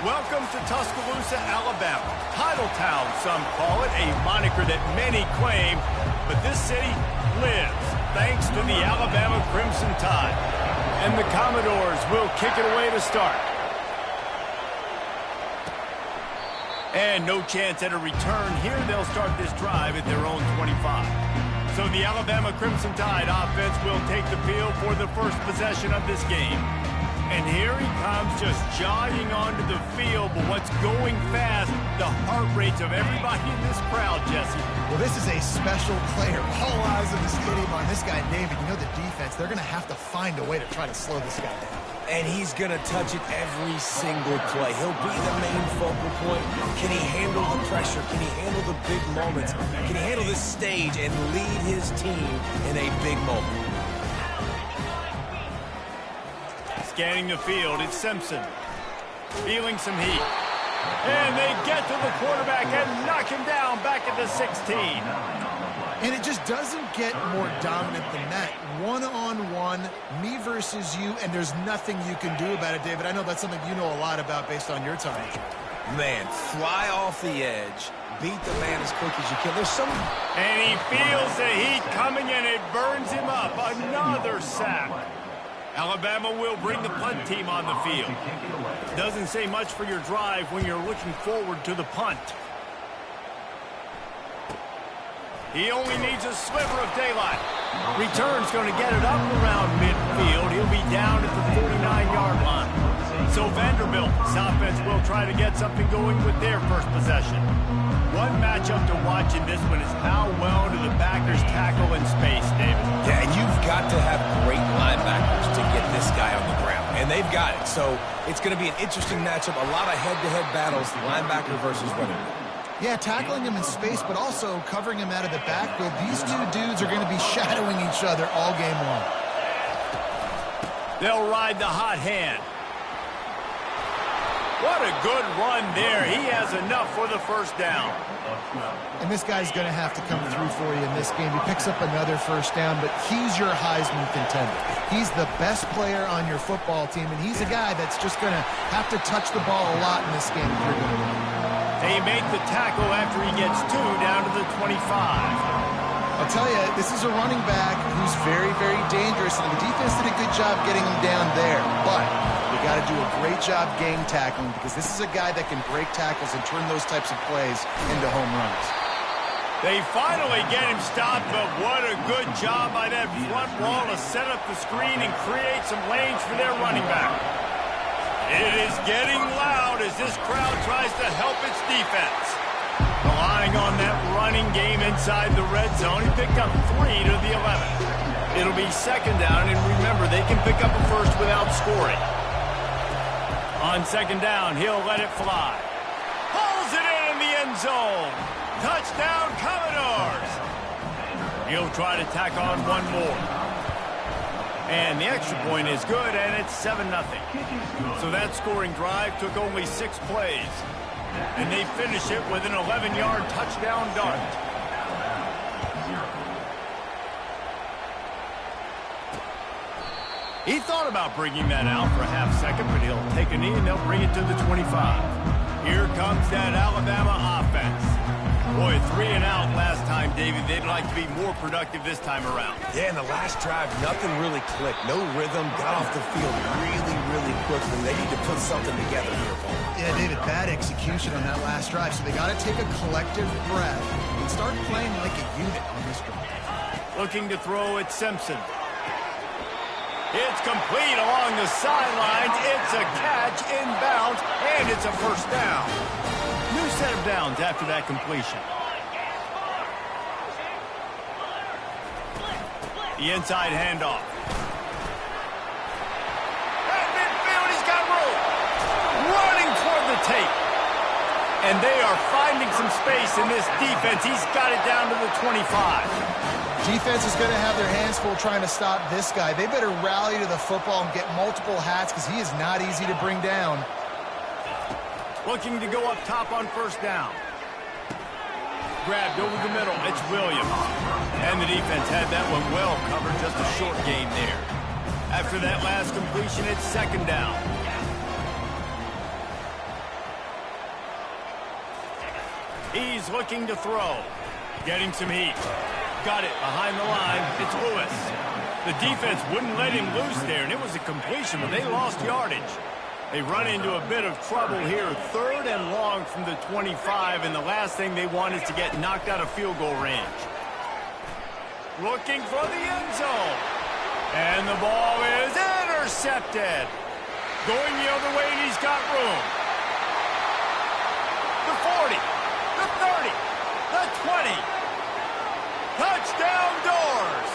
Welcome to Tuscaloosa, Alabama. Title Town, some call it, a moniker that many claim, but this city lives thanks to the Alabama Crimson Tide. And the Commodores will kick it away to start. And no chance at a return here. They'll start this drive at their own 25. So the Alabama Crimson Tide offense will take the field for the first possession of this game. And here he comes, just jogging onto the field. But what's going fast, the heart rates of everybody in this crowd, Jesse. Well, this is a special player. All eyes in the stadium on this guy, David. You know the defense, they're going to have to find a way to try to slow this guy down. And he's going to touch it every single play. He'll be the main focal point. Can he handle the pressure? Can he handle the big moments? Can he handle this stage and lead his team in a big moment? Scanning the field, it's Simpson. Feeling some heat. And they get to the quarterback and knock him down back at the 16. And it just doesn't get more dominant than that. One-on-one, me versus you, and there's nothing you can do about it, David. I know that's something you know a lot about based on your time. Man, fly off the edge. Beat the man as quick as you can. There's some... And he feels the heat coming, and it burns him up. Another sack. Alabama will bring the punt team on the field. Doesn't say much for your drive when you're looking forward to the punt. He only needs a sliver of daylight. Return's going to get it up around midfield. He'll be down at the 49-yard line. So Vanderbilt's offense will try to get something going with their first possession. One matchup to watch in this one is how well do the backers tackle in space, David? Yeah, and you've got to have great linebackers to get this guy on the ground. And they've got it. So it's going to be an interesting matchup. A lot of head-to-head battles, linebacker versus running back. Yeah, tackling him in space, but also covering him out of the backfield. These two dudes are going to be shadowing each other all game long. They'll ride the hot hand. What a good run there. He has enough for the first down. And this guy's going to have to come through for you in this game. He picks up another first down, but he's your Heisman contender. He's the best player on your football team, and he's a guy that's just going to have to touch the ball a lot in this game if you're going to win. They make the tackle after he gets 2 down to the 25. I'll tell you, this is a running back who's very, very dangerous, and the defense did a good job getting him down there. But we got to do a great job game tackling because this is a guy that can break tackles and turn those types of plays into home runs. They finally get him stopped, but what a good job by that front wall to set up the screen and create some lanes for their running back. It is getting loud as this crowd tries to help its defense. Relying on that running game inside the red zone, he picked up 3 to the 11. It'll be second down, and remember, they can pick up a first without scoring. On second down, he'll let it fly. Pulls it in the end zone. Touchdown, Commodores. He'll try to tack on one more. And the extra point is good, and it's 7-0. So that scoring drive took only 6 plays. And they finish it with an 11-yard touchdown dart. He thought about bringing that out for a half second, but he'll take a knee and they'll bring it to the 25. Here comes that Alabama offense. Boy, 3 and out last time, David. They'd like to be more productive this time around. Yeah, in the last drive, nothing really clicked. No rhythm, got off the field really, really quickly. They need to put something together here, Paul. Yeah, David, bad execution on that last drive. So they got to take a collective breath and start playing like a unit on this drive. Looking to throw at Simpson. It's complete along the sidelines. It's a catch inbounds, and it's a first down. New set of downs after that completion. The inside handoff. At midfield, he's got room. Running toward the tape. And they are finding some space in this defense. He's got it down to the 25. Defense is going to have their hands full trying to stop this guy. They better rally to the football and get multiple hats because he is not easy to bring down. Looking to go up top on first down. Grabbed over the middle. It's Williams. And the defense had that one well covered. Just a short gain there. After that last completion, it's second down. He's looking to throw. Getting some heat. Got it behind the line. It's Lewis. The defense wouldn't let him loose there, and it was a completion, but they lost yardage. They run into a bit of trouble here. 3rd and long from the 25, and the last thing they want is to get knocked out of field goal range. Looking for the end zone. And the ball is intercepted. Going the other way, and he's got room. The 40, the 30, the 20. Touchdown Doors.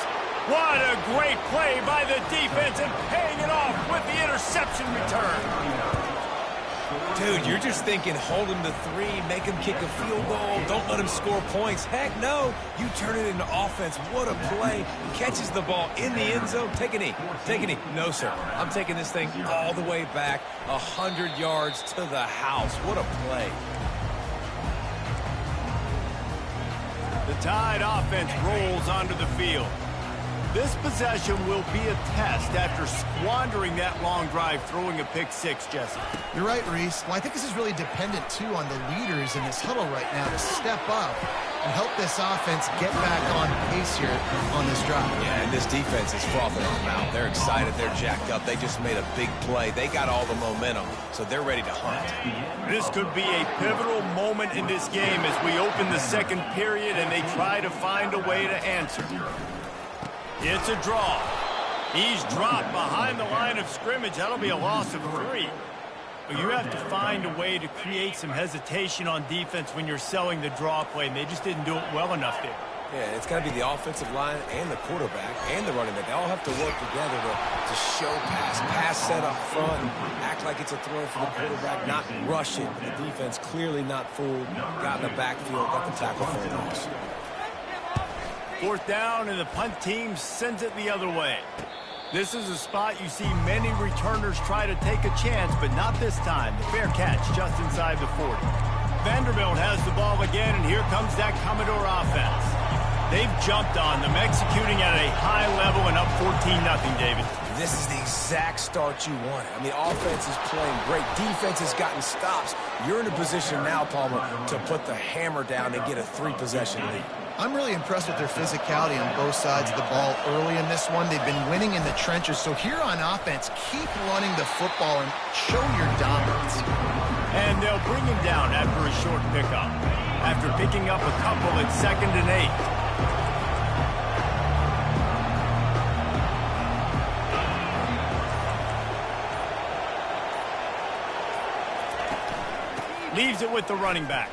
What a great play by the defense and paying it off with the interception return. Dude, you're just thinking hold him to 3, make him kick a field goal, don't let him score points. Heck no, you turn it into offense. What a play. Catches the ball in the end zone. Take a knee. Take a knee. No, sir. I'm taking this thing all the way back 100 yards to the house. What a play. The Tide offense rolls onto the field. This possession will be a test after squandering that long drive, throwing a pick-6, Jesse. You're right, Reese. Well, I think this is really dependent, too, on the leaders in this huddle right now to step up and help this offense get back on pace here on this drive. Yeah, and this defense is frothing at the mouth. They're excited. They're jacked up. They just made a big play. They got all the momentum, so they're ready to hunt. This could be a pivotal moment in this game as we open the second period and they try to find a way to answer. It's a draw. He's dropped behind the line of scrimmage. That'll be a loss of 3. But you have to find a way to create some hesitation on defense when you're selling the draw play, and they just didn't do it well enough there. Yeah, it's got to be the offensive line and the quarterback and the running back. They all have to work together to show pass set up front, act like it's a throw for the quarterback, not rush it. The defense clearly not fooled, got in the backfield, got the tackle for a loss. 4th down, and the punt team sends it the other way. This is a spot you see many returners try to take a chance, but not this time. The fair catch just inside the 40. Vanderbilt has the ball again, and here comes that Commodore offense. They've jumped on them, executing at a high level and up 14-0, David. This is the exact start you wanted. I mean, offense is playing great. Defense has gotten stops. You're in a position now, Palmer, to put the hammer down and get a 3-possession lead. I'm really impressed with their physicality on both sides of the ball early in this one. They've been winning in the trenches. So here on offense, keep running the football and show your dominance. And they'll bring him down after a short pickup. After picking up a couple at 2nd and 8. Leaves it with the running back.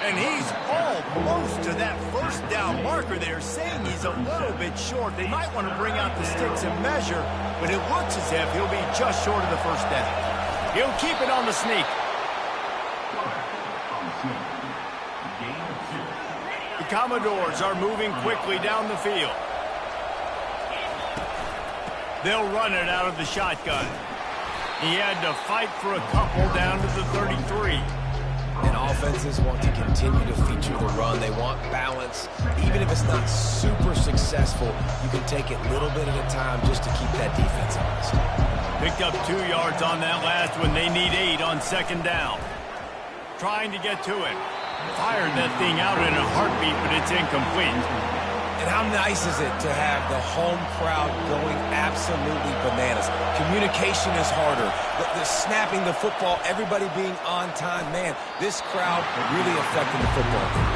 And he's almost to that 1st down marker there, saying he's a little bit short. They might want to bring out the sticks and measure, but it looks as if he'll be just short of the 1st down. He'll keep it on the sneak. The Commodores are moving quickly down the field. They'll run it out of the shotgun. He had to fight for a couple down to the 33. And offenses want to continue to feature the run. They want balance. Even if it's not super successful, you can take it little bit at a time just to keep that defense honest. Picked up 2 yards on that last one. They need 8 on 2nd down. Trying to get to it. Fired that thing out in a heartbeat, but it's incomplete. And how nice is it to have the home crowd going absolutely bananas? Communication is harder. The snapping the football, everybody being on time. Man, this crowd really affecting the football game.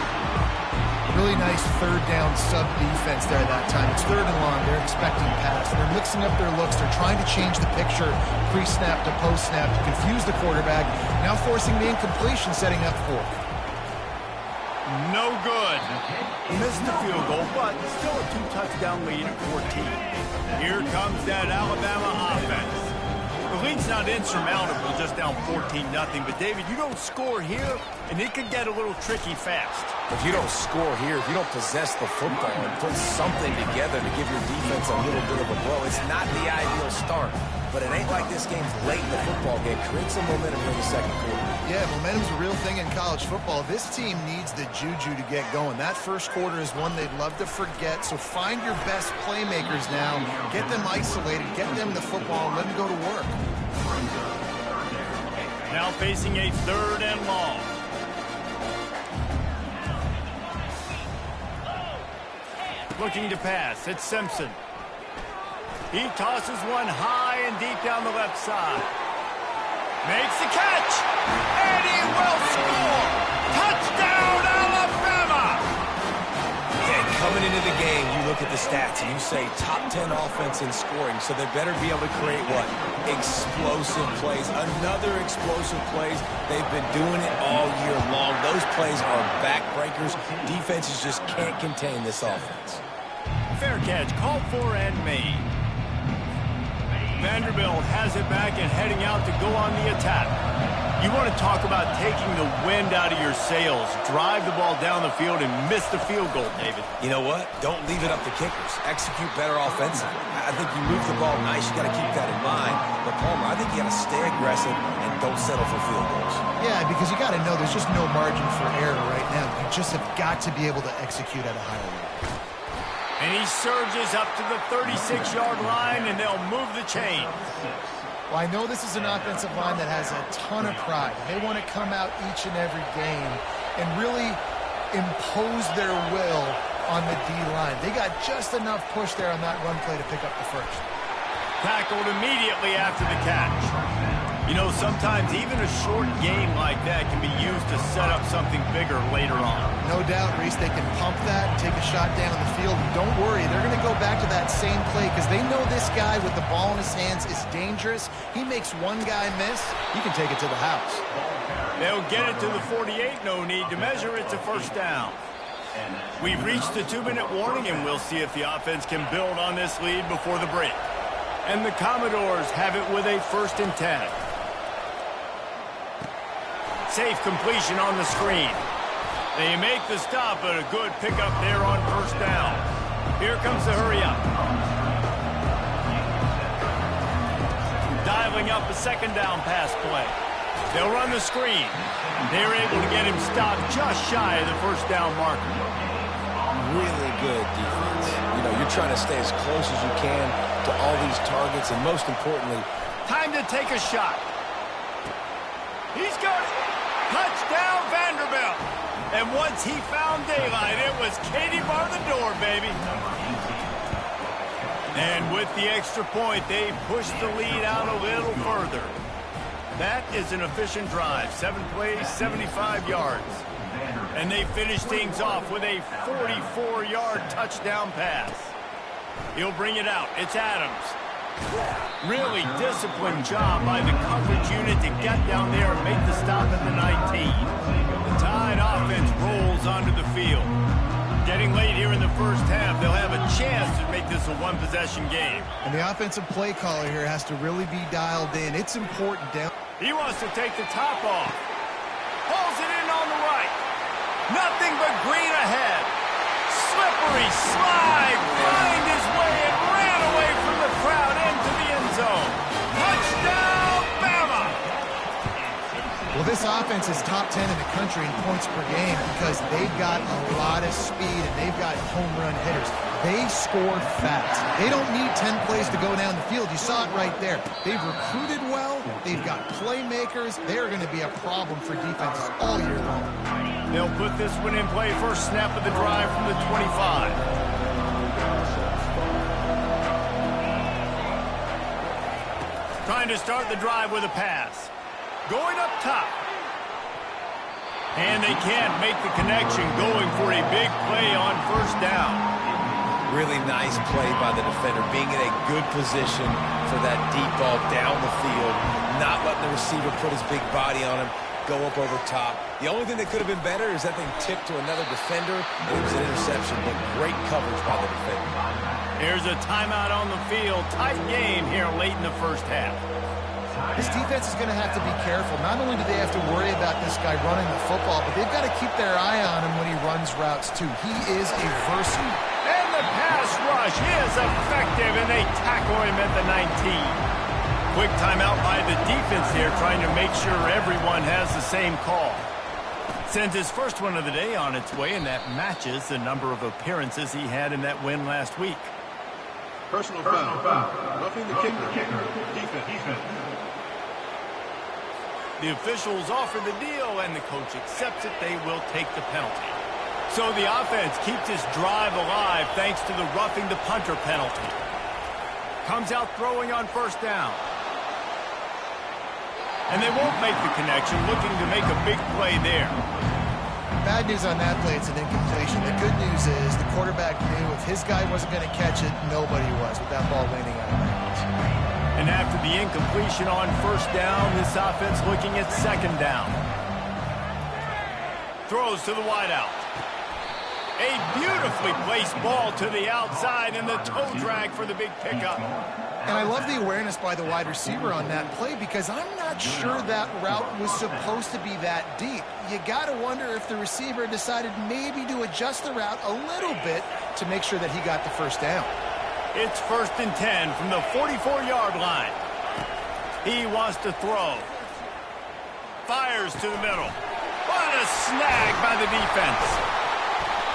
Really nice 3rd down sub defense there that time. It's 3rd and long. They're expecting pass. They're mixing up their looks. They're trying to change the picture pre-snap to post-snap to confuse the quarterback. Now forcing the incompletion, setting up 4th. No good. Missed the field goal, but still a 2-touchdown lead at 14. Here comes that Alabama offense. The lead's not insurmountable, just down 14-0. But, David, you don't score here, and it could get a little tricky fast. If you don't score here, if you don't possess the football and put something together to give your defense a little bit of a blow, it's not the ideal start. But it ain't like this game's late in the football game. Create some momentum in the 2nd quarter. Yeah, momentum's a real thing in college football. This team needs the juju to get going. That 1st quarter is one they'd love to forget. So find your best playmakers now. Get them isolated. Get them the football and let them go to work. Now facing a 3rd and long. looking to pass. It's Simpson. He tosses one high and deep down the left side. Makes the catch, and he will score! Touchdown, Alabama! And coming into the game, you look at the stats and you say top 10 offense in scoring, so they better be able to create what? Explosive plays. Another explosive plays. They've been doing it all year long. Those plays are backbreakers. Defenses just can't contain this offense. Fair catch, called for and made. Vanderbilt has it back and heading out to go on the attack. You want to talk about taking the wind out of your sails. Drive the ball down the field and miss the field goal, David. You know what? Don't leave it up to kickers. Execute better offensively. I think you move the ball nice. You got to keep that in mind. But, Palmer, I think you got to stay aggressive and don't settle for field goals. Yeah, because you got to know there's just no margin for error right now. You just have got to be able to execute at a higher level. And he surges up to the 36-yard line, and they'll move the chain. Well, I know this is an offensive line that has a ton of pride. They want to come out each and every game and really impose their will on the D-line. They got just enough push there on that run play to pick up the first. Tackled immediately after the catch. You know, sometimes even a short game like that can be used to set up something bigger later on. No doubt, Reese, they can pump that and take a shot down the field. And don't worry, they're going to go back to that same play because they know this guy with the ball in his hands is dangerous. He makes one guy miss, he can take it to the house. They'll get it to the 48, no need to measure. It's a first down. We've reached the 2-minute warning, and we'll see if the offense can build on this lead before the break. And the Commodores have it with a 1st and 10. Safe completion on the screen. They make the stop, but a good pickup there on 1st down. Here comes the hurry up. Dialing up a 2nd down pass play. They'll run the screen. They're able to get him stopped just shy of the 1st down marker. Really good defense. You know, you're trying to stay as close as you can to all these targets, and most importantly, time to take a shot. He's got it. Touchdown, Vanderbilt. And once he found daylight, it was Katie bar the door, baby. And with the extra point, they pushed the lead out a little further. That is an efficient drive. 7 plays, 75 yards. And they finish things off with a 44-yard touchdown pass. He'll bring it out. It's Adams. Really disciplined job by the coverage unit to get down there and make the stop at the 19. The Tide offense rolls onto the field. Getting late here in the 1st half, they'll have a chance to make this a one-possession game. And the offensive play caller here has to really be dialed in. It's important down. He wants to take the top off. Pulls it in on the right. Nothing but green ahead. Slippery slide, find his way and ran away from the crowd into the end zone. Touchdown, Bama! Well, this offense is top 10 in the country in points per game because they've got a lot of speed and they've got home run hitters. They score fast. They don't need 10 plays to go down the field. You saw it right there. They've recruited well. They've got playmakers. They're going to be a problem for defenses all year long. They'll put this one in play. First snap of the drive from the 25. Trying to start the drive with a pass. Going up top. And they can't make the connection, going for a big play on 1st down. really nice play by the defender, being in a good position for that deep ball down the field, not letting the receiver put his big body on him, go up over top. The only thing that could have been better is that thing tipped to another defender, and it was an interception, but great coverage by the defender. Here's a timeout on the field. Tight game here late in the first half. This defense is going to have to be careful. Not only do they have to worry about this guy running the football, but they've got to keep their eye on him when he runs routes, too. He is a versatile. And the pass rush is effective, and they tackle him at the 19. Quick timeout by the defense here, trying to make sure everyone has the same call. Sends his first one of the day on its way, and that matches the number of appearances he had in that win last week. Personal foul. Roughing the kicker. Defense. The officials offer the deal, and the coach accepts it. They will take the penalty. So the offense keeps this drive alive thanks to the roughing the punter penalty. Comes out throwing on first down. And they won't make the connection, looking to make a big play there. Bad news on that play, it's an incompletion. The good news is the quarterback knew if his guy wasn't going to catch it, nobody was with that ball landing out of bounds. And after the incompletion on first down, this offense looking at second down. Throws to the wideout. A beautifully placed ball to the outside and the toe drag for the big pickup. And I love the awareness by the wide receiver on that play because I'm not sure that route was supposed to be that deep. You got to wonder if the receiver decided maybe to adjust the route a little bit to make sure that he got the first down. It's 1st and 10 from the 44-yard line. He wants to throw. Fires to the middle. What a snag by the defense.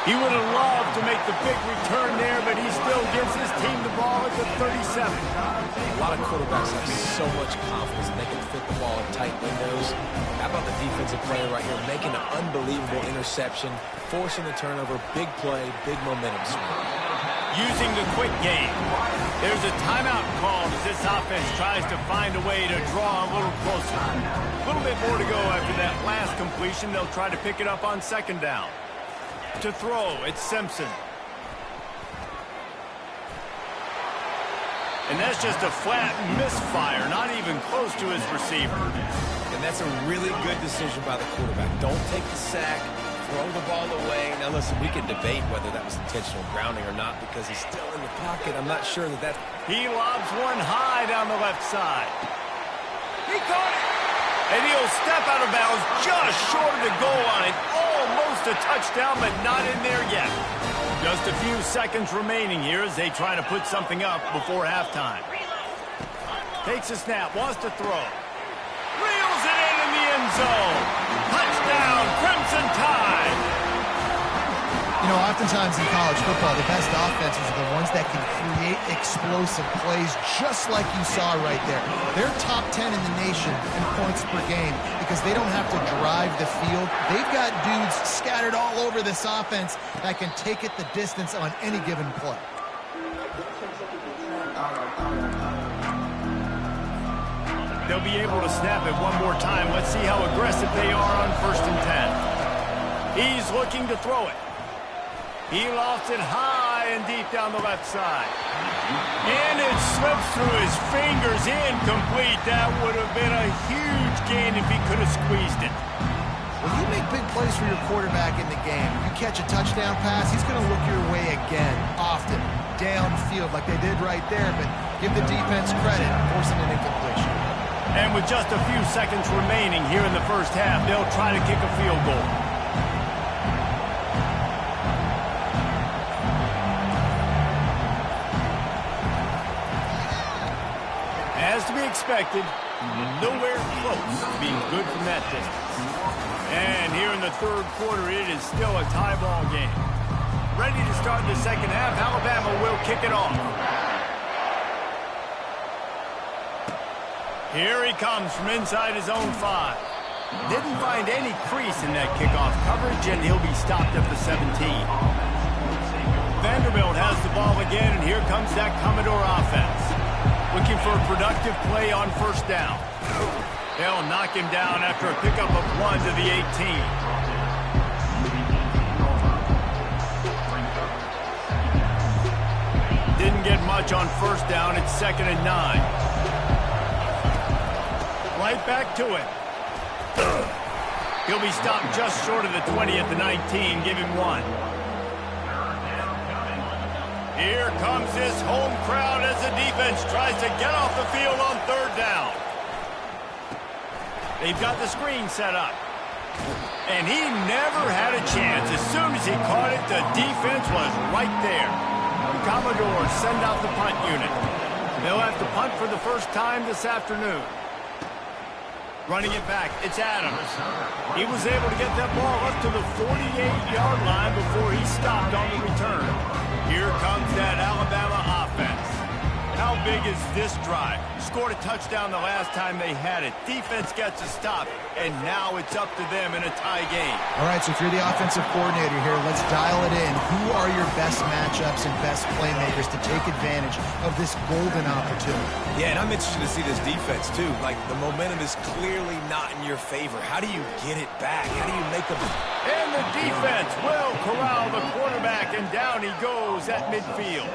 He would have loved to make the big return there, but he still gives his team the ball at the 37. A lot of quarterbacks have so much confidence that they can fit the ball in tight windows. How about the defensive player right here making an unbelievable interception, forcing the turnover, big play, big momentum swing. Using the quick game. There's a timeout called as this offense tries to find a way to draw a little closer. A little bit more to go after that last completion. They'll try to pick it up on second down. To throw, it's Simpson. And that's just a flat misfire, not even close to his receiver. And that's a really good decision by the quarterback. Don't take the sack, throw the ball away. Now listen, we can debate whether that was intentional grounding or not because he's still in the pocket. I'm not sure that. He lobs one high down the left side. He caught it! And he'll step out of bounds just short of the goal line. Almost a touchdown, but not in there yet. Just a few seconds remaining here as they try to put something up before halftime. Takes a snap, wants to throw. Reels it in the end zone. Touchdown, Crimson Tide. You know, oftentimes in college football, the best offenses are the ones that can create explosive plays just like you saw right there. They're top 10 in the nation in points per game because they don't have to drive the field. They've got dudes scattered all over this offense that can take it the distance on any given play. They'll be able to snap it one more time. Let's see how aggressive they are on 1st and 10. He's looking to throw it. He lofts it high and deep down the left side. And it slips through his fingers, incomplete. That would have been a huge gain if he could have squeezed it. When you make big plays for your quarterback in the game, you catch a touchdown pass, he's going to look your way again, often, downfield like they did right there, but give the defense credit, forcing an incompletion. And with just a few seconds remaining here in the first half, they'll try to kick a field goal. As to be expected, nowhere close to being good from that distance. And here in the third quarter, it is still a tie ball game. Ready to start the second half, Alabama will kick it off. Here he comes from inside his own 5. Didn't find any crease in that kickoff coverage, and he'll be stopped at the 17. Vanderbilt has the ball again, and here comes that Commodore offense. Looking for a productive play on first down. They'll knock him down after a pickup of 1 to the 18. Didn't get much on first down. It's 2nd and 9. Right back to it. He'll be stopped just short of the 20 at the 19. Give him 1. Here comes this home crowd as the defense tries to get off the field on 3rd down. They've got the screen set up. And he never had a chance. As soon as he caught it, the defense was right there. The Commodores send out the punt unit. They'll have to punt for the first time this afternoon. Running it back, it's Adams. He was able to get that ball up to the 48-yard line before he stopped on the return. Here comes that Alabama offense. Now how big is this drive? Scored a touchdown the last time they had it. Defense gets a stop, and now it's up to them in a tie game. All right, so if you're the offensive coordinator here, let's dial it in. Who are your best matchups and best playmakers to take advantage of this golden opportunity? Yeah, and I'm interested to see this defense, too. Like, the momentum is clearly not in your favor. How do you get it back? How do you make them... And the defense will corral the quarterback, and down he goes at midfield.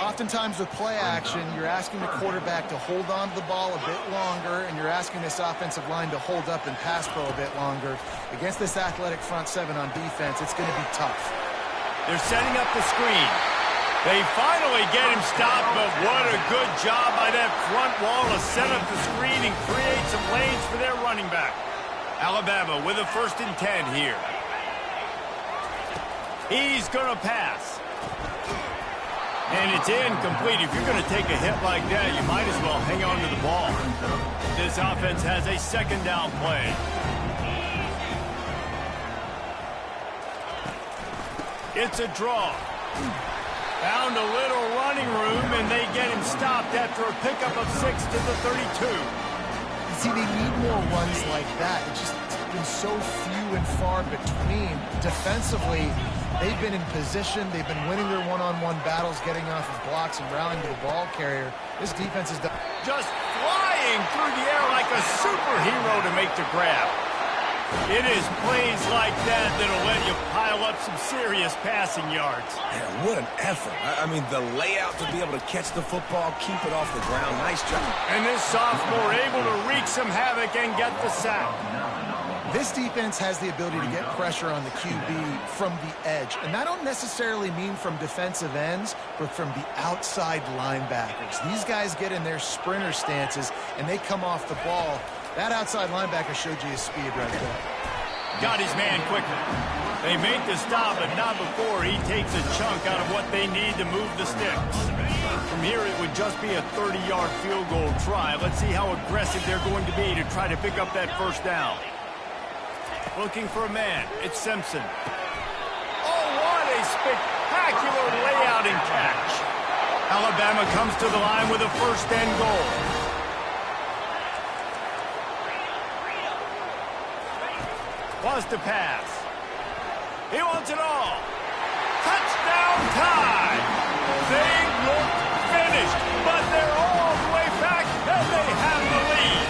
Oftentimes with play action, you're asking the quarterback to hold on to the ball a bit longer, and you're asking this offensive line to hold up and pass pro a bit longer. Against this athletic front seven on defense, it's going to be tough. They're setting up the screen. They finally get him stopped, but what a good job by that front wall to set up the screen and create some lanes for their running back. Alabama with a 1st and 10 here. He's going to pass. And it's incomplete. If you're going to take a hit like that, you might as well hang on to the ball. This offense has a 2nd down play. It's a draw. Found a little running room, and they get him stopped after a pickup of 6 to the 32. See, they need more runs like that. It's just been so few and far between. Defensively, they've been in position. They've been winning their one-on-one battles, getting off of blocks and rallying to the ball carrier. This defense is just flying through the air like a superhero to make the grab. It is plays like that that'll let you pile up some serious passing yards. Man, what an effort. I mean, the layout to be able to catch the football, keep it off the ground. Nice job. And this sophomore able to wreak some havoc and get the sack. This defense has the ability to get pressure on the QB from the edge. And I don't necessarily mean from defensive ends, but from the outside linebackers. These guys get in their sprinter stances, and they come off the ball. That outside linebacker showed you his speed right there. Got his man quickly. They make the stop, but not before he takes a chunk out of what they need to move the sticks. From here, it would just be a 30-yard field goal try. Let's see how aggressive they're going to be to try to pick up that 1st down. Looking for a man. It's Simpson. Oh, what a spectacular layout and catch. Alabama comes to the line with a 1st and goal. Wants to pass. He wants it all. Touchdown time. They look finished, but they're all the way back, and they have the lead.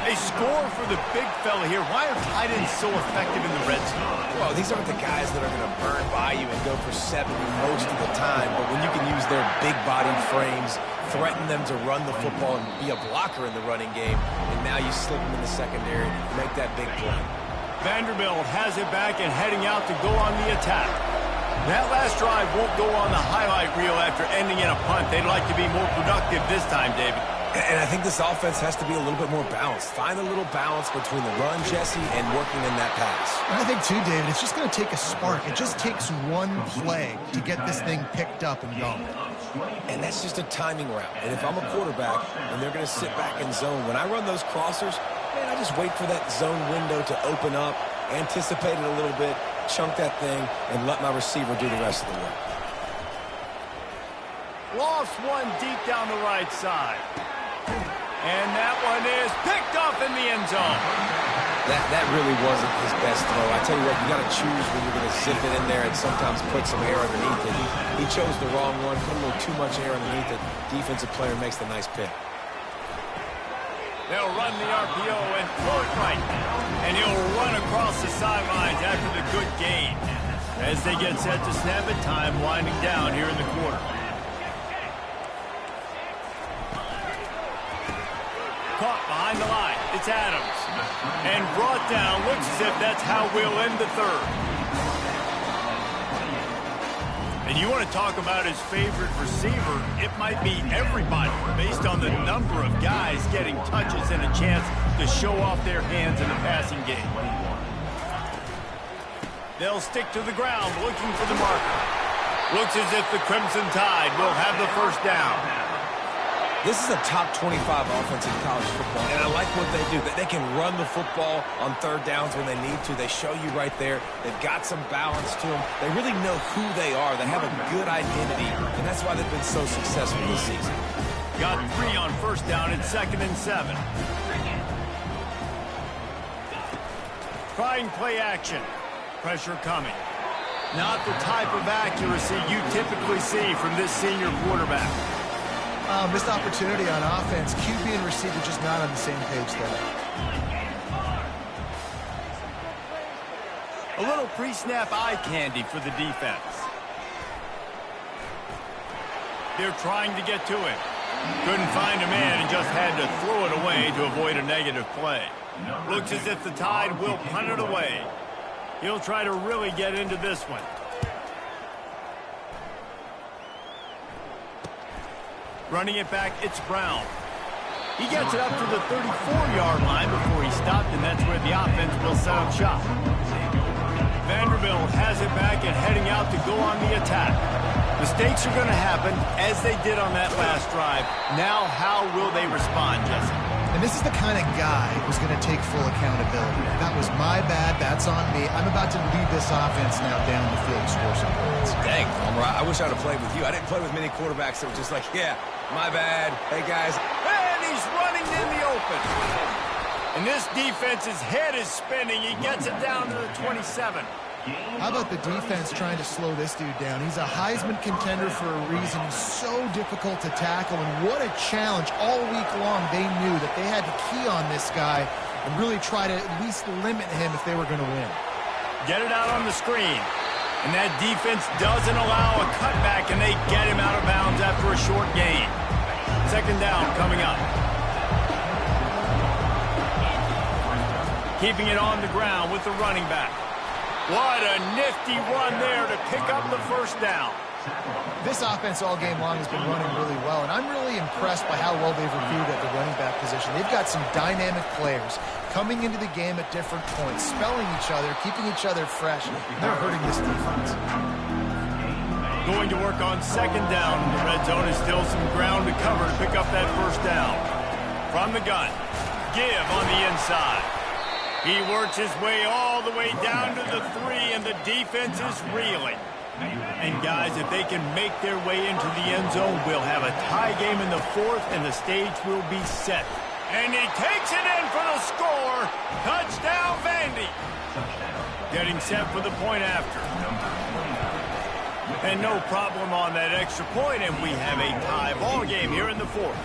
They score for the big fella here. Why are tight ends so effective in the red zone? Well, these aren't the guys that are going to burn by you and go for 70 most of the time, but when you can use their big-bodied frames, threaten them to run the football and be a blocker in the running game, and now you slip them in the secondary, make that big play. Vanderbilt has it back and heading out to go on the attack. That last drive won't go on the highlight reel after ending in a punt. They'd like to be more productive this time, David. And I think this offense has to be a little bit more balanced. Find a little balance between the run, Jesse, and working in that pass. And I think, too, David, it's just going to take a spark. It just takes one play to get this thing picked up and going. And that's just a timing route. And if I'm a quarterback and they're going to sit back in zone, when I run those crossers, man, I just wait for that zone window to open up, anticipate it a little bit, chunk that thing, and let my receiver do the rest of the work. Lost one deep down the right side. And that one is picked off in the end zone. That really wasn't his best throw. I tell you what, you got to choose when you're going to zip it in there and sometimes put some air underneath it. He chose the wrong one, put a little too much air underneath it. Defensive player makes the nice pick. They'll run the RPO and throw it right. And he'll run across the sidelines after the good gain. As they get set to snap it, time winding down here in the quarter. Caught behind the line. It's Adams. And brought down. Looks as if that's how we'll end the third. And you want to talk about his favorite receiver, it might be everybody based on the number of guys getting touches and a chance to show off their hands in the passing game. They'll stick to the ground looking for the marker. Looks as if the Crimson Tide will have the 1st down. This is a top 25 offense in college football, and I like what they do. They can run the football on third downs when they need to. They show you right there. They've got some balance to them. They really know who they are. They have a good identity, and that's why they've been so successful this season. Got 3 on first down and 2nd and 7. Trying play action. Pressure coming. Not the type of accuracy you typically see from this senior quarterback. Missed opportunity on offense. QB and receiver just not on the same page there. A little pre-snap eye candy for the defense. They're trying to get to it. Couldn't find a man and just had to throw it away to avoid a negative play. Looks as if the Tide will punt it away. He'll try to really get into this one. Running it back, it's Brown. He gets it up to the 34-yard line before he stopped, and that's where the offense will set up shop. Vanderbilt has it back and heading out to go on the attack. Mistakes are going to happen, as they did on that last drive. Now, how will they respond, Jesse? And this is the kind of guy who's going to take full accountability. That was my bad. That's on me. I'm about to lead this offense now down the field to score some points. Dang, Homer, I wish I would have played with you. I didn't play with many quarterbacks that were just like, yeah, my bad. Hey, guys. And he's running in the open. And this defense's head is spinning. He gets it down to the 27. How about the defense trying to slow this dude down? He's a Heisman contender for a reason. He's so difficult to tackle, and what a challenge. All week long, they knew that they had to key on this guy and really try to at least limit him if they were going to win. Get it out on the screen. And that defense doesn't allow a cutback, and they get him out of bounds after a short gain. 2nd down coming up. Keeping it on the ground with the running back. What a nifty run there to pick up the 1st down. This offense all game long has been running really well, and I'm really impressed by how well they've reviewed at the running back position. They've got some dynamic players coming into the game at different points, spelling each other, keeping each other fresh. They're hurting this defense. Going to work on 2nd down. The red zone is still some ground to cover to pick up that 1st down. From the gun, give on the inside. He works his way all the way down to the 3, and the defense is reeling. And, guys, if they can make their way into the end zone, we'll have a tie game in the 4th, and the stage will be set. And he takes it in for the score. Touchdown, Vandy. Getting set for the point after. And no problem on that extra point, and we have a tie ball game here in the 4th.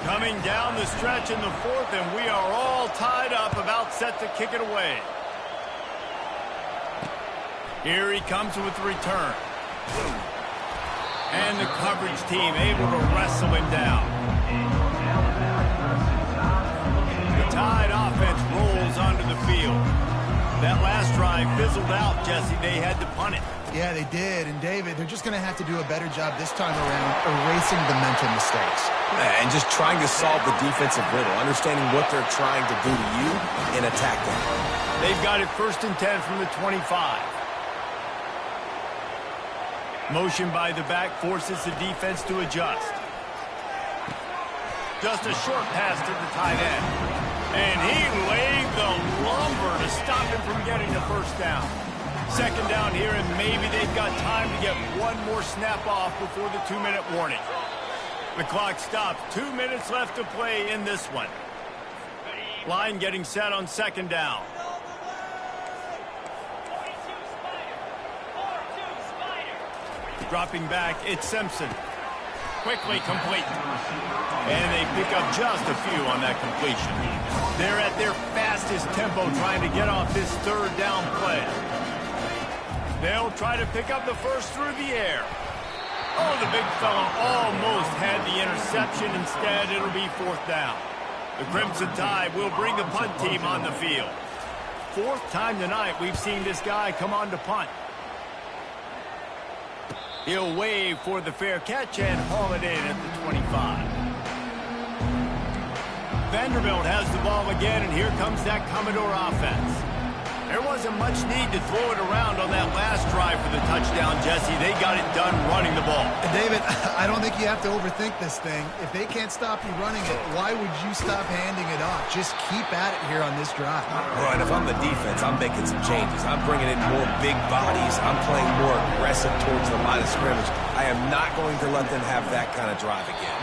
Coming down the stretch in the 4th, and we are all tied up, about set to kick it away. Here he comes with the return. And the coverage team able to wrestle him down. The Tide offense rolls onto the field. That last drive fizzled out, Jesse. They had to punt it. Yeah, they did. And, David, they're just going to have to do a better job this time around erasing the mental mistakes. And just trying to solve the defensive riddle, understanding what they're trying to do to you and attack them. They've got it 1st and 10 from the 25. Motion by the back forces the defense to adjust. Just a short pass to the tight end. And he laid the lumber to stop him from getting the 1st down. 2nd down here, and maybe they've got time to get one more snap off before the 2-minute warning. The clock stops. 2 minutes left to play in this one. Line getting set on 2nd down. Dropping back, it's Simpson. Quickly complete. And they pick up just a few on that completion. They're at their fastest tempo trying to get off this 3rd down play. They'll try to pick up the 1st through the air. Oh, the big fella almost had the interception. Instead, it'll be 4th down. The Crimson Tide will bring the punt team on the field. 4th time tonight we've seen this guy come on to punt. He'll wave for the fair catch and haul it in at the 25. Vanderbilt has the ball again, and here comes that Commodore offense. There wasn't much need to throw it around on that last drive for the touchdown, Jesse. They got it done running the ball. And David, I don't think you have to overthink this thing. If they can't stop you running it, why would you stop handing it off? Just keep at it here on this drive. Right, if I'm the defense, I'm making some changes. I'm bringing in more big bodies. I'm playing more aggressive towards the line of scrimmage. I am not going to let them have that kind of drive again.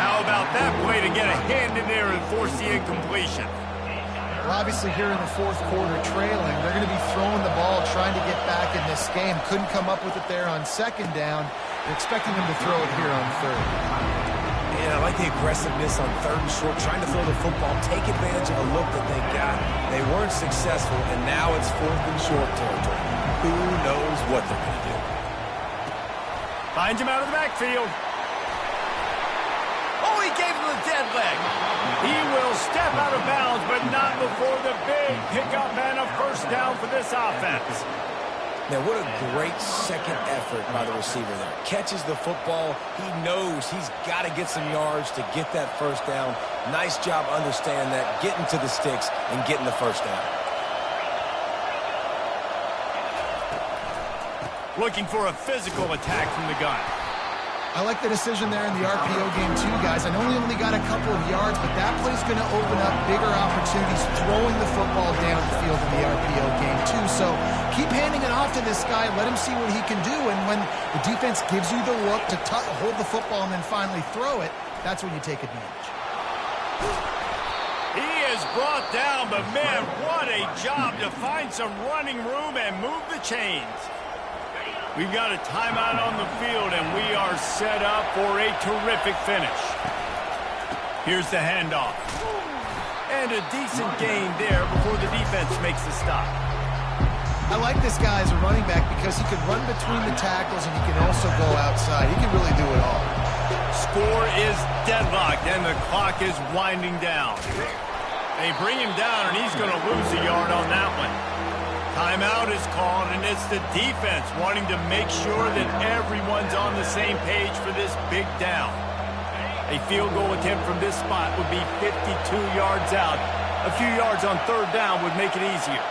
How about that play to get a hand in there and force the incompletion? Well, obviously here in the fourth quarter trailing, they're going to be throwing the ball, trying to get back in this game. Couldn't come up with it there on second down. They're expecting them to throw it here on third. Yeah, I like the aggressiveness on third and short, trying to throw the football, take advantage of a look that they got. They weren't successful, and now it's fourth and short territory. Who knows what they're going to do? Finds him out of the backfield. Oh, he gave him the dead leg. He will step out of bounds, but not before the big pickup and a first down for this offense. Now, what a great second effort by the receiver there. Catches the football. He knows he's got to get some yards to get that first down. Nice job understanding that, getting to the sticks and getting the first down. Looking for a physical attack from the gun. I like the decision there in the RPO game too, guys. I know he only got a couple of yards, but that play's going to open up bigger opportunities throwing the football down the field in the RPO game too. So keep handing it off to this guy. Let him see what he can do. And when the defense gives you the look to hold the football and then finally throw it, that's when you take advantage. He is brought down, but man, what a job to find some running room and move the chains. We've got a timeout on the field, and we are set up for a terrific finish. Here's the handoff. And a decent gain there before the defense makes the stop. I like this guy as a running back because he can run between the tackles and he can also go outside. He can really do it all. Score is deadlocked, and the clock is winding down. They bring him down, and he's going to lose a yard on that one. Timeout is called, and it's the defense wanting to make sure that everyone's on the same page for this big down. A field goal attempt from this spot would be 52 yards out. A few yards on third down would make it easier.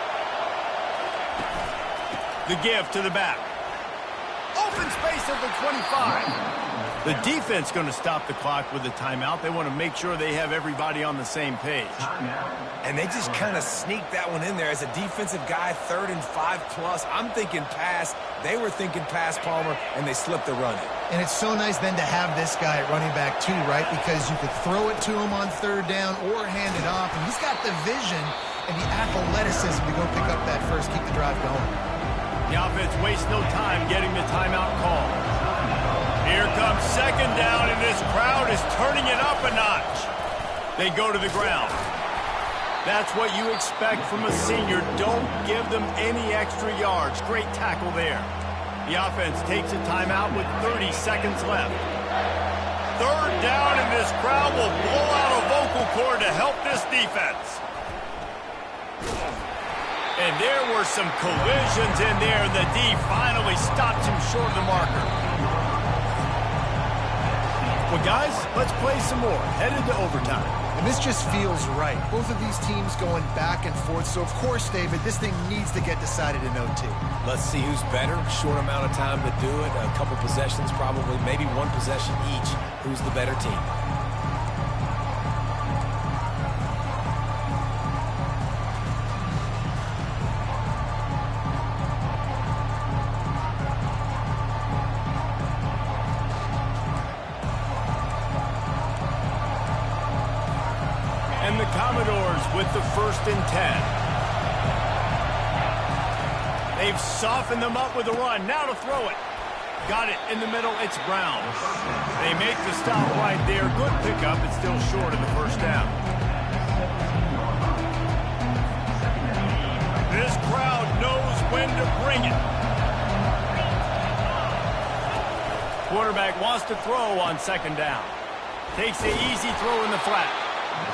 The give to the back. Open space at the 25. The defense going to stop the clock with the timeout. They want to make sure they have everybody on the same page. And they just kind of sneaked that one in there. As a defensive guy, 3rd and 5+. I'm thinking pass. They were thinking pass, Palmer, and they slipped the run in. And it's so nice then to have this guy at running back too, right? Because you could throw it to him on third down or hand it off. And he's got the vision and the athleticism to go pick up that first, keep the drive going. The offense wastes no time getting the timeout call. Here comes second down, and this crowd is turning it up a notch. They go to the ground. That's what you expect from a senior. Don't give them any extra yards. Great tackle there. The offense takes a timeout with 30 seconds left. Third down, and this crowd will blow out a vocal cord to help this defense. And there were some collisions in there, and the D finally stopped him short of the marker. Well, guys, let's play some more. Headed to overtime. And this just feels right. Both of these teams going back and forth. So, of course, David, this thing needs to get decided in OT. Let's see who's better. Short amount of time to do it. A couple possessions, probably maybe one possession each. Who's the better team? And the Commodores with the 1st and 10. They've softened them up with a run. Now to throw it. Got it in the middle. It's Brown. They make the stop right there. Good pickup. It's still short of the first down. This crowd knows when to bring it. Quarterback wants to throw on second down. Takes the easy throw in the flat.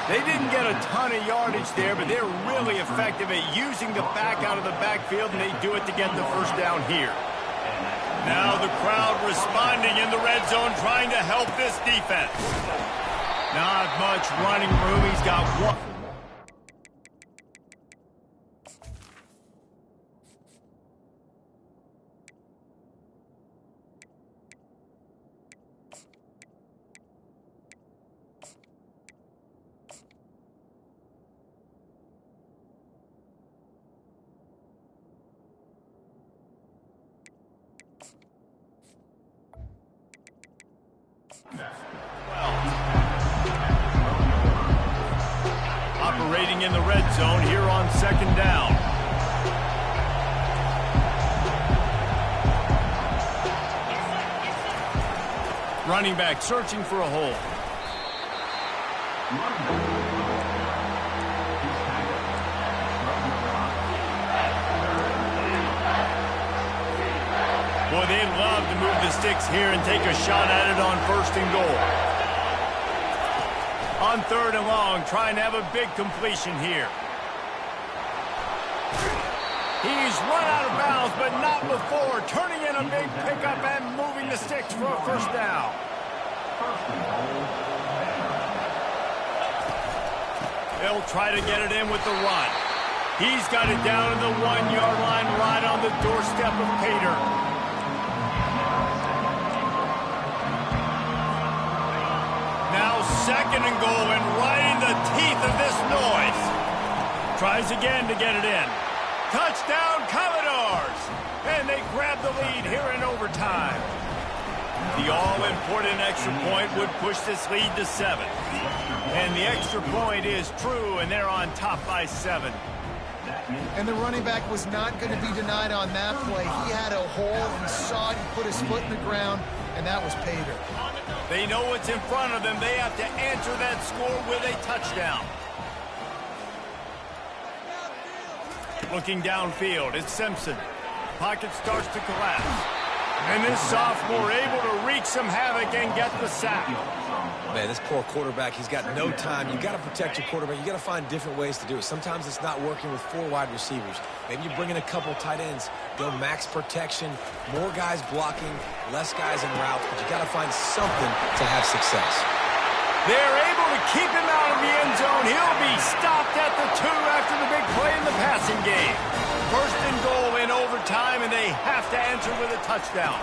They didn't get a ton of yardage there, but they're really effective at using the back out of the backfield, and they do it to get the first down here. Now the crowd responding in the red zone, trying to help this defense. Not much running room. He's got one. Operating in the red zone here on second down. Running back searching for a hole. Boy, they'd love to move the sticks here and take a shot at it on 1st and goal. On 3rd and long, trying to have a big completion here. He's run out of bounds, but not before. Turning in a big pickup and moving the sticks for a 1st down. They'll try to get it in with the run. He's got it down to the 1-yard line right on the doorstep of Pater. Now 2nd and goal and right in the teeth of this noise. Tries again to get it in. Touchdown, Commodores! And they grab the lead here in overtime. The all-important extra point would push this lead to 7. And the extra point is true, and they're on top by 7. And the running back was not going to be denied on that play. He had a hole, he saw it, he put his foot in the ground, and that was Pater. They know what's in front of them. They have to answer that score with a touchdown. Looking downfield, it's Simpson. Pocket starts to collapse. And this sophomore able to wreak some havoc and get the sack. Man, this poor quarterback, he's got no time. You got to protect your quarterback. You got to find different ways to do it. Sometimes it's not working with 4 wide receivers. Maybe you bring in a couple tight ends, go max protection, more guys blocking, less guys in routes, but you got to find something to have success. They're able to keep him out of the end zone. He'll be stopped at the 2 after the big play in the passing game. 1st and goal in overtime, and they have to answer with a touchdown.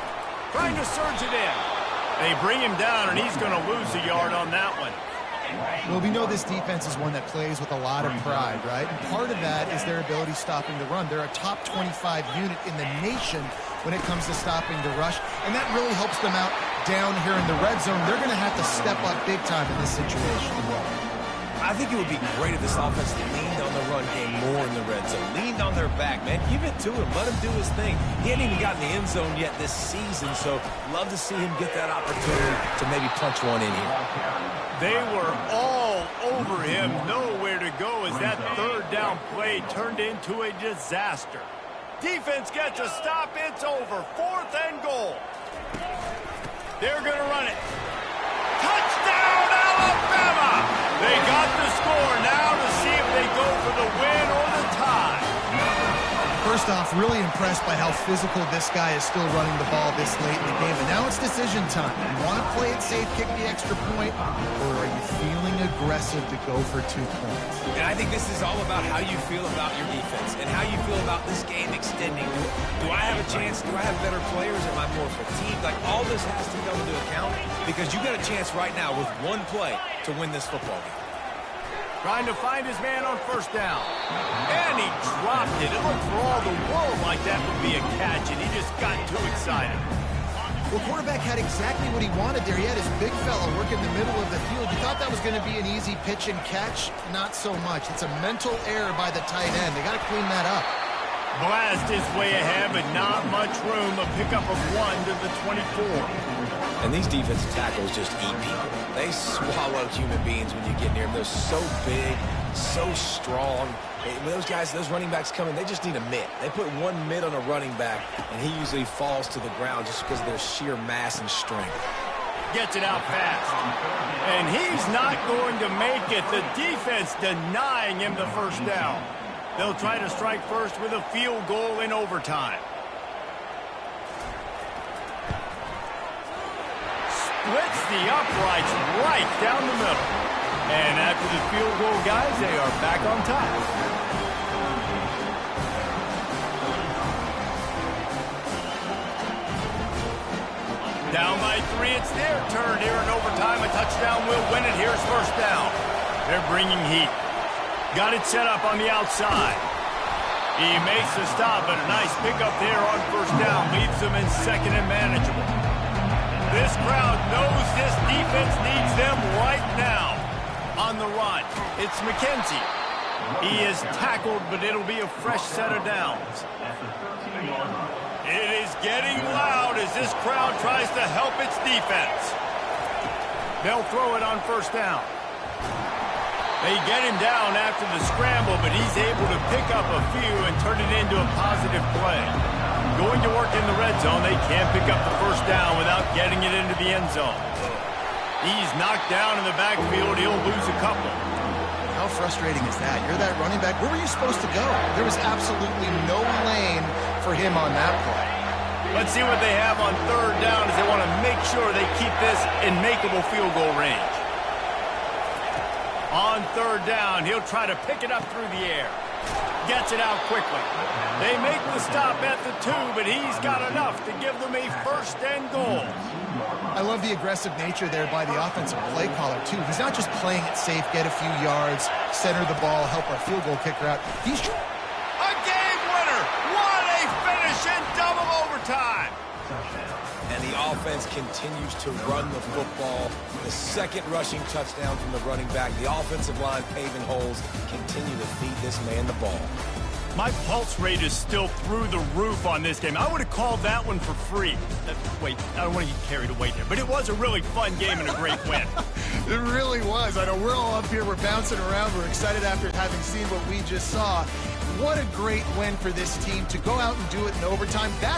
Trying to surge it in. They bring him down, and he's going to lose a yard on that one. Well, we know this defense is one that plays with a lot of pride, right? And part of that is their ability stopping the run. They're a top 25 unit in the nation when it comes to stopping the rush, and that really helps them out down here in the red zone. They're going to have to step up big time in this situation. I think it would be great if this offense leaned on the run game more in the red zone. Leaned on their back, man. Give it to him. Let him do his thing. He hadn't even gotten the end zone yet this season, so love to see him get that opportunity to maybe punch one in here. They were all over him. Nowhere to go as that 3rd down play turned into a disaster. Defense gets a stop. It's over. 4th and goal. They're going to run it. Touchdown, Alabama! They got the score now to see if they go for the win or the tie. First off, really impressed by how physical this guy is still running the ball this late in the game. And now it's decision time. You want to play it safe, kick the extra point, or are you feeling aggressive to go for 2 points? And I think this is all about how you feel about your defense and how you feel about this game extending. Do I have a chance? Do I have better players? Am I more fatigued? Like, all this has to come into account because you got a chance right now with 1 play to win this football game. Trying to find his man on 1st down. And he dropped it. It looked for all the world like that would be a catch, and he just got too excited. Well, quarterback had exactly what he wanted there. He had his big fella work in the middle of the field. You thought that was going to be an easy pitch and catch? Not so much. It's a mental error by the tight end. They got to clean that up. Blast his way ahead, but not much room. A pickup of 1 to the 24. And these defensive tackles just eat people. They swallow human beings when you get near them. They're so big, so strong. When those guys, those running backs come in, they just need a mitt. They put 1 mitt on a running back, and he usually falls to the ground just because of their sheer mass and strength. Gets it out fast. And he's not going to make it. The defense denying him the 1st down. They'll try to strike first with a field goal in overtime. Splits the uprights right down the middle. And after the field goal, guys, they are back on top. Down by 3, it's their turn here in overtime. A touchdown will win it. Here's 1st down. They're bringing heat. Got it set up on the outside. He makes the stop, but a nice pickup there on 1st down. Leaves them in 2nd and manageable. This crowd knows this defense needs them right now. On the run, it's McKenzie. He is tackled, but it'll be a fresh set of downs. It is getting loud as this crowd tries to help its defense. They'll throw it on first down. They get him down after the scramble, but he's able to pick up a few and turn it into a positive play. Going to work in the red zone, they can't pick up the first down without getting it into the end zone. He's knocked down in the backfield. He'll lose a couple. How frustrating is that? You're that running back. Where were you supposed to go? There was absolutely no lane for him on that play. Let's see what they have on third down as they want to make sure they keep this in makeable field goal range. On third down, he'll try to pick it up through the air. Gets it out quickly. They make the stop at the 2, but he's got enough to give them a first and goal. I love the aggressive nature there by the offensive play caller, too. He's not just playing it safe, get a few yards, center the ball, help our field goal kicker out. He's a game winner! What a finish in double overtime! And the offense continues to run the football. The second rushing touchdown from the running back. The offensive line paving holes. Continue to feed this man the ball. My pulse rate is still through the roof on this game. I would have called that one for free. Wait, I don't want to get carried away here, but it was a really fun game and a great win. It really was. I know we're all up here, we're bouncing around, we're excited after having seen what we just saw. What a great win for this team to go out and do it in overtime. That's